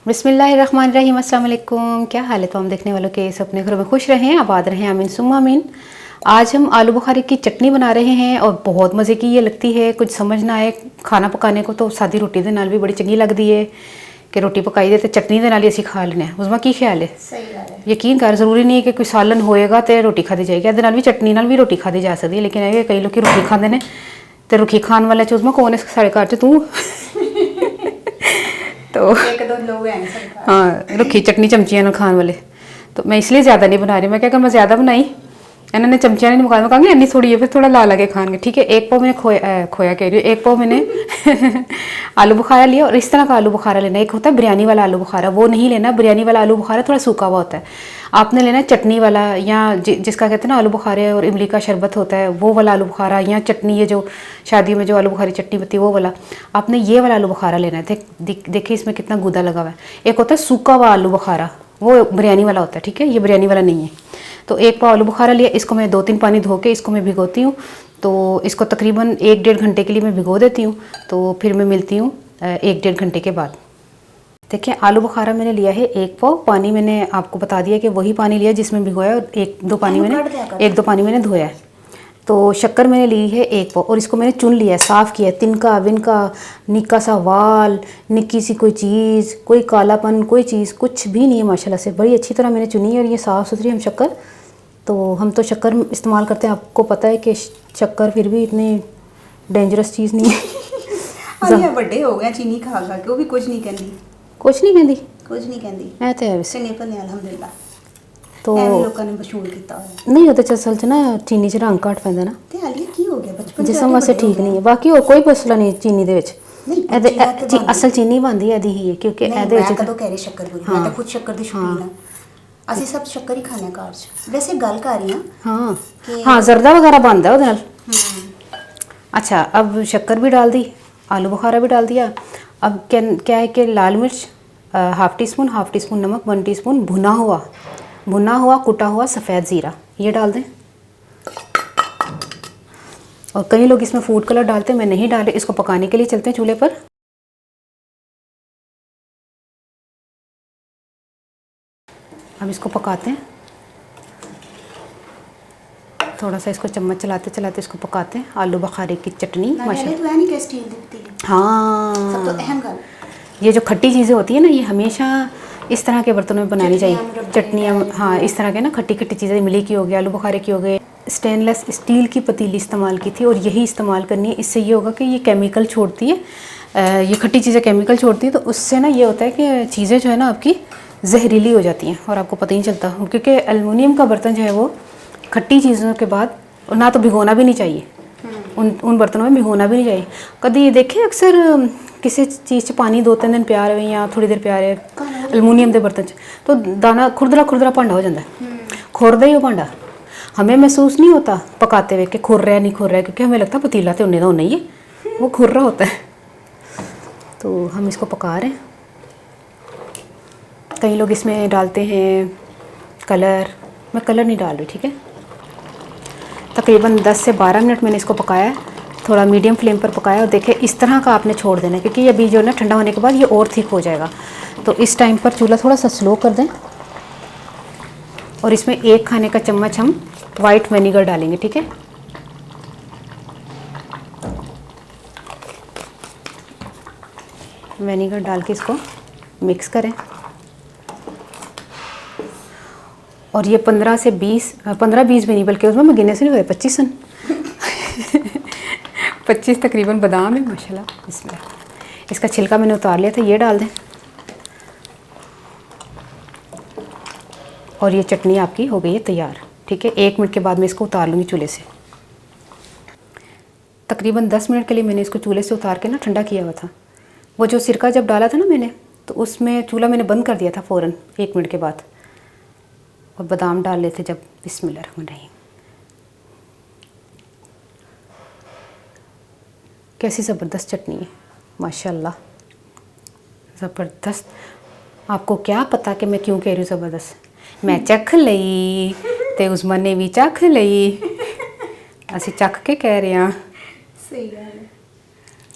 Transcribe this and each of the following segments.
बिस्मिल्लाहिर्रहमानिर्रहीम, अस्सलाम वालेकुम। क्या हाल है तो हम देखने वालों के सब अपने घरों में खुश रहें, आबाद रहें, आमीन सुम्मा आमीन। आज हम आलू बुखारे की चटनी बना रहे हैं और बहुत मज़े की ये लगती है। कुछ समझ ना आए खाना पकाने को तो सादी रोटी दे नाल भी बड़ी चंगी लगती है कि रोटी पकाई दे तो चटनी दे नाल ही असीं खा लेने। उसमें की ख्याल है? सही गल है। यकीन कर, ज़रूरी नहीं है कि कोई सालन होएगा तो रोटी खाधी जाएगी, ਇਹਦੇ ਨਾਲ भी चटनी नाल भी रोटी खाधी जा सकती है। लेकिन है कई लोग रोटी खाते हैं तो रुखी खाने वाले च उसमें कौन है साढ़े घर च तू तो एक दो लोग हैं सरकार। हाँ, रुखी चटनी चमचियाँ खाने वाले। तो मैं इसलिए ज़्यादा नहीं बना रही। मैं क्या अगर मैं ज़्यादा बनाई इन्होंने चमचियाँ नहीं मुका, मैं कहूँगी इन्नी थोड़ी है, फिर थोड़ा ला लगे खाएंगे। ठीक है, एक पाव मैंने खोया कह रही हूँ, एक पाव मैंने आलू बुखारा लिया। और इस तरह का आलू बुखारा लेना, एक होता है बिरयानी वाला आलू बुखारा, वो नहीं लेना। बिरयानी वाला आलू बुखारा थोड़ा सूखा हुआ होता है। आपने लेना है चटनी वाला, या जिसका कहते हैं ना आलू बुखारे और इमली का शरबत होता है वो वाला आलू बुखारा, या चटनी ये जो शादी में जो आलू बुखारी चटनी बनती है वो वाला। आपने ये वाला आलू बुखारा लेना है। देखिए इसमें कितना गूदा लगा हुआ है। एक होता है सूखा हुआ आलू बुखारा, वो बिरयानी वाला होता है। ठीक है, ये बिरयानी वाला नहीं है। तो एक पाव आलू बुखारा लिया, इसको मैं 2-3 पानी धो के इसको मैं भिगोती हूँ। तो इसको तकरीबन 1-1.5 घंटे के लिए मैं भिगो देती हूँ। तो फिर मैं मिलती हूँ 1-1.5 घंटे के बाद। देखिए आलू बुखारा मैंने लिया है 1 पाव। पानी मैंने आपको बता दिया कि वही पानी लिया जिसमें भिगोया, और 1-2 पानी मैंने धोया है। तो शक्कर मैंने ली है 1 पाव और इसको मैंने चुन लिया है, साफ़ किया है। तिनका विनका निक्का सा वाल, निक्की सी कोई चीज़, कोई कालापन, कोई चीज़ कुछ भी नहीं है माशाल्लाह से। बड़ी अच्छी तरह मैंने चुनी है और ये साफ़ सुथरी हम शक्कर। तो हम तो शक्कर इस्तेमाल करते हैं, आपको पता है कि शक्कर फिर भी इतनी डेंजरस चीज़ नहीं है। बड़े हो गए चीनी खा खा के, वो भी कुछ नहीं कहती। कुछ नहीं कहती, कुछ नहीं कहती मैं तो है वैसे निकलने अल्हम्दुलिल्लाह। तो लोगों ने मशहूर किया है। नहीं होता असल च ना चीनी च रंग घट पैंदा ना, ते हालिया की हो गया बचपन जिसम वास्ते ठीक नहीं है। बाकी और कोई मसला नहीं चीनी दे विच। असल चीनी बनती है ही है क्योंकि ਇਹਦੇ ਵਿੱਚ कदों कह रही शक्कर बुरी, मैं तो खुद शक्कर दी शौकीन हां। ਅਸੀਂ सब शक्कर ही खाने घर च। वैसे गल कर रही हां हाँ जर्दा वगैरह बनता है ਉਹਦੇ ਨਾਲ। अच्छा, अब शक्कर भी डाल दी, आलू बुखारा भी डाल दिया। अब क्या है कि लाल मिर्च हाफ़ टी स्पून नमक, 1 टीस्पून भुना हुआ कुटा हुआ सफ़ेद ज़ीरा ये डाल दें। और कई लोग इसमें फूड कलर डालते हैं, मैं नहीं डाले। इसको पकाने के लिए चलते हैं चूल्हे पर। अब इसको पकाते हैं, थोड़ा सा इसको चम्मच चलाते चलाते इसको पकाते हैं। आलू बुखारे की चटनी माशाल्लाह। हाँ, सब तो अहम गल, ये जो खट्टी चीज़ें होती है ना, ये हमेशा इस तरह के बर्तनों में बनानी चाहिए। चटनियाँ, हाँ, इस तरह के ना खट्टी खट्टी चीज़ें, इमली की हो गई, आलू बुखारे की हो गई। स्टेनलेस स्टील की पतीली इस्तेमाल की थी और यही इस्तेमाल करनी है। इससे ये होगा कि ये केमिकल छोड़ती है, ये खट्टी चीज़ें केमिकल छोड़ती है। तो उससे ना ये होता है कि चीज़ें जो है ना आपकी जहरीली हो जाती हैं और आपको पता ही नहीं चलता। क्योंकि एलुमिनियम का बर्तन जो है वो खट्टी चीज़ों के बाद ना तो भिगोना भी नहीं चाहिए, उन बर्तनों में भिगोना भी नहीं चाहिए। कभी देखे अक्सर किसी चीज़ पानी 2-3 दिन प्यार है या थोड़ी देर प्यार है एलुमिनियम के बर्तन तो दाना खुरदरा भांडा हो जाता है, खुरदा ही वो भांडा। हमें महसूस नहीं होता पकाते हुए कि खुर रहा है नहीं खुर रहा है, क्योंकि हमें लगता है पतीला तो उन्हें ही है, वो खुर रहा होता है। तो हम इसको पका रहे हैं। कई लोग इसमें डालते हैं कलर, मैं कलर नहीं डाल रही। ठीक है, तकरीबन 10 से 12 मिनट मैंने इसको पकाया है, थोड़ा मीडियम फ्लेम पर पकाया। और देखिए इस तरह का आपने छोड़ देना है, क्योंकि ये अभी जो है ना ठंडा होने के बाद ये और थिक हो जाएगा। तो इस टाइम पर चूल्हा थोड़ा सा स्लो कर दें और इसमें 1 खाने का चम्मच हम वाइट विनेगर डालेंगे। ठीक है, विनेगर डाल के इसको मिक्स करें। और ये 15 20 भी नहीं, बल्कि उसमें मैं गिने से नहीं हुए 25 सन 25 तकरीबन बादाम है माशाल्लाह। इसमें इसका छिलका मैंने उतार लिया था, ये डाल दें। और ये चटनी आपकी हो गई है तैयार। ठीक है, 1 मिनट के बाद मैं इसको उतार लूँगी चूल्हे से। तकरीबन 10 मिनट के लिए मैंने इसको चूल्हे से उतार के ना ठंडा किया हुआ था। वो जो सिरका जब डाला था ना मैंने, तो उसमें चूल्हा मैंने बंद कर दिया था फ़ौरन 1 मिनट के बाद। और बादाम डाल लेते जब। बिस्मिल्लाहिर्रहमानिर्रहीम, कैसी ज़बरदस्त चटनी है माशाल्लाह, ज़बरदस्त। आपको क्या पता कि मैं क्यों कह रही हूँ ज़बरदस्त। मैं चख लई ते उस्मान ने भी चख लई, असी चख के कह रहे हैं। सही है,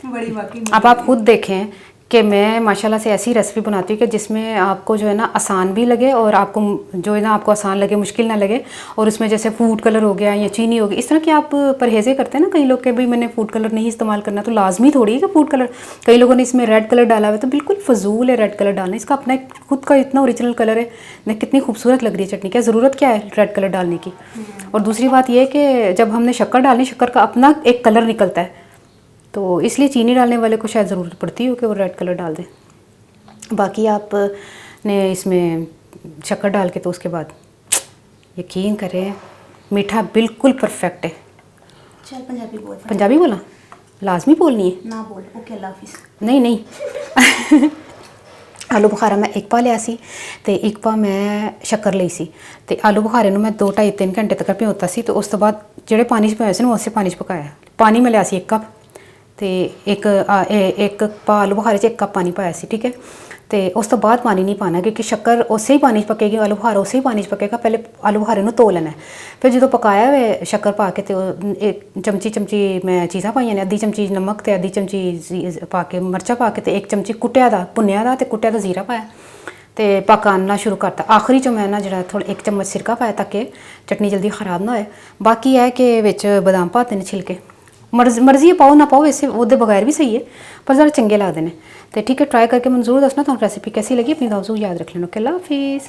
बड़ी वाकई। अब आप खुद देखें कि मैं माशाल्लाह से ऐसी रेसिपी बनाती हूँ कि जिसमें आपको जो है ना आसान भी लगे और आपको जो है ना आपको आसान लगे, मुश्किल ना लगे। और उसमें जैसे फूड कलर हो गया या चीनी हो गई, इस तरह के आप परहेज़ें करते हैं ना कई लोग के भाई मैंने फूड कलर नहीं इस्तेमाल करना, तो लाजमी थोड़ी है कि फूड कलर, कई लोगों ने इसमें रेड कलर डाला हुआ है तो बिल्कुल फजूल है रेड कलर डालना। इसका अपना एक खुद का इतना ओरिजिनल कलर है ना, कितनी खूबसूरत लग रही है चटनी, क्या ज़रूरत क्या है रेड कलर डालने की। और दूसरी बात यह है कि जब हमने शक्कर डालनी, शक्कर का अपना एक कलर निकलता है, तो इसलिए चीनी डालने वाले को शायद ज़रूरत पड़ती हो कि वो रेड कलर डाल दें। बाकी आपने इसमें शक्कर डाल के तो उसके बाद यकीन करें मीठा बिल्कुल परफेक्ट है। चल पंजाबी बोल। पंजाबी बोला लाजमी बोलनी है ना बोल, ओके अल्लाह हाफिज़। नहीं नहीं आलू बुखारा मैं एक पा लिया सी ते एक पा मैं शक्कर ਲਈ ਸੀ ਤੇ ਆਲੂ ਬੁਖਾਰੇ ਨੂੰ ਮੈਂ 2-2.5-3 ਘੰਟੇ ਤੱਕ ਭਿਓਤਾ ਸੀ ਤੇ ਉਸ ਤੋਂ ਬਾਅਦ ਜਿਹੜੇ ਪਾਣੀ 'ਚ ਭਿਓਏ ਸੀ ਨਾ ਉਸੇ ਪਾਣੀ 'ਚ ਪਕਾਇਆ। ਪਾਣੀ ਮੈਂ ਲਿਆ ਸੀ 1 ਕੱਪ ਤੇ ਇੱਕ ਪਾ ਆਲੂ ਬੁਖਾਰੇ 'ਚ 1 ਕੱਪ ਪਾਣੀ ਪਾਇਆ ਸੀ, ਠੀਕ ਹੈ। ਤੇ ਉਸ ਤੋਂ ਬਾਅਦ ਪਾਣੀ ਨਹੀਂ ਪਾਣਾ ਕਿਉਂਕਿ ਸ਼ੱਕਰ ਉਸੇ ਹੀ ਪਾਣੀ 'ਚ ਪੱਕੇਗੀ, ਆਲੂ ਬੁਖਾਰਾ ਉਸੇ ਹੀ ਪਾਣੀ 'ਚ ਪੱਕੇਗਾ। ਪਹਿਲੇ ਆਲੂ ਬੁਖਾਰੇ ਨੂੰ ਧੋ ਲੈਣਾ, ਫਿਰ ਜਦੋਂ ਪਕਾਇਆ ਹੋਵੇ ਸ਼ੱਕਰ ਪਾ ਕੇ ਤੇ ਇੱਕ ਚਮਚੀ ਮੈਂ ਚੀਜ਼ਾਂ ਪਾਈਆਂ ਨੇ, ਅੱਧੀ ਚਮਚੀ ਨਮਕ ਤੇ ਅੱਧੀ ਚਮਚੀ ਪਾ ਕੇ ਮਿਰਚਾਂ ਪਾ ਕੇ ਤੇ 1 ਚਮਚੀ ਕੁੱਟਿਆ ਦਾ ਭੁੰਨਿਆ ਦਾ ਤੇ ਕੁੱਟਿਆ ਦਾ ਜ਼ੀਰਾ ਪਾਇਆ ਤੇ ਪਕਾਉਣਾ ਸ਼ੁਰੂ ਕਰਤਾ। ਆਖਰੀ 'ਚ ਮੈਂ ਨਾ ਜਿਹੜਾ ਥੋੜਾ 1 ਚਮਚ ਸਿਰਕਾ ਪਾਇਆ ਤਾਂ ਕਿ ਚਟਨੀ ਜਲਦੀ ਖਰਾਬ ਨਾ ਹੋਏ। ਬਾਕੀ ਹੈ ਕਿ ਵਿੱਚ ਬਦਾਮ ਪਾ ਦੇਣੇ ਛਿਲਕੇ, मर्जी है पाओ ना पाओ, वैसे वो बगैर भी सही है पर ज़रा चंगे लगते हैं। तो ठीक है, ट्राई करके मैं जरूर दसना तुम रेसिपी कैसी लगी। अपनी दावजू याद रख लेना। अल्लाह हाफिज़।